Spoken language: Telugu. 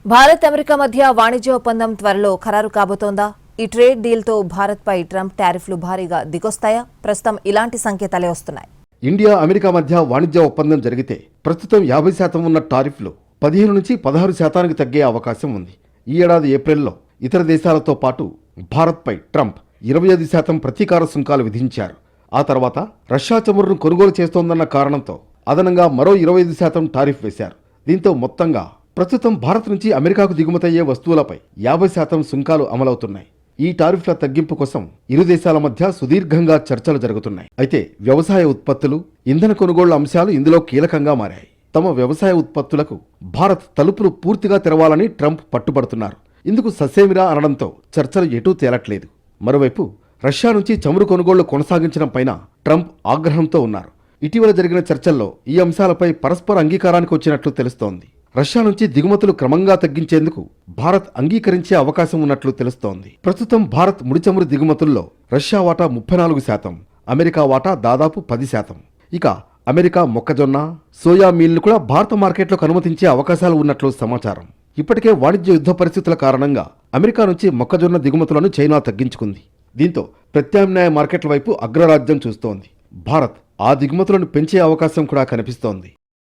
భారత్ అమెరికా మధ్య వాణిజ్య ఒప్పందం త్వరలో ఖరారు కాబోతోందా? ఈ ట్రేడ్ డీల్తో భారత్పై ట్రంప్ టారిఫ్లు భారీగా దిగొస్తాయా? ప్రస్తుతం ఇలాంటి సంకేతాలే వస్తున్నాయి. ఇండియా అమెరికా మధ్య వాణిజ్య ఒప్పందం జరిగితే ప్రస్తుతం 50% ఉన్న టారిఫ్లు 15 నుంచి 16% తగ్గే అవకాశం ఉంది. ఈ ఏడాది ఏప్రిల్లో ఇతర దేశాలతో పాటు భారత్పై ట్రంప్ 25% ప్రతీకార సుంకాలు విధించారు. ఆ తర్వాత రష్యా చమురును కొనుగోలు చేస్తోందన్న కారణంతో అదనంగా మరో 25% టారిఫ్ వేశారు. దీంతో మొత్తంగా ప్రస్తుతం భారత్ నుంచి అమెరికాకు దిగుమతయ్యే వస్తువులపై 50% సుంకాలు అమలవుతున్నాయి. ఈ టారిఫ్ల తగ్గింపు కోసం ఇరు దేశాల మధ్య సుదీర్ఘంగా చర్చలు జరుగుతున్నాయి. అయితే వ్యవసాయ ఉత్పత్తులు, ఇంధన కొనుగోళ్ల అంశాలు ఇందులో కీలకంగా మారాయి. తమ వ్యవసాయ ఉత్పత్తులకు భారత్ తలుపులు పూర్తిగా తెరవాలని ట్రంప్ పట్టుబడుతున్నారు. ఇందుకు ససేమిరా అనడంతో చర్చలు ఎటూ తేలట్లేదు. మరోవైపు రష్యా నుంచి చమురు కొనుగోళ్లు కొనసాగించడం పైన ట్రంప్ ఆగ్రహంతో ఉన్నారు. ఇటీవల జరిగిన చర్చల్లో ఈ అంశాలపై పరస్పర అంగీకారానికి వచ్చినట్లు తెలుస్తోంది. రష్యా నుంచి దిగుమతులు క్రమంగా తగ్గించేందుకు భారత్ అంగీకరించే అవకాశం ఉన్నట్లు తెలుస్తోంది. ప్రస్తుతం భారత్ ముడి చమురు దిగుమతుల్లో రష్యా వాటా 34%, అమెరికా వాటా దాదాపు 10%. ఇక అమెరికా మొక్కజొన్న, సోయా మీల్ను కూడా భారత మార్కెట్లోకి అనుమతించే అవకాశాలు ఉన్నట్లు సమాచారం. ఇప్పటికే వాణిజ్య యుద్ధ పరిస్థితుల కారణంగా అమెరికా నుంచి మొక్కజొన్న దిగుమతులను చైనా తగ్గించుకుంది. దీంతో ప్రత్యామ్నాయ మార్కెట్ల వైపు అగ్రరాజ్యం చూస్తోంది. భారత్ ఆ దిగుమతులను పెంచే అవకాశం కూడా కనిపిస్తోంది.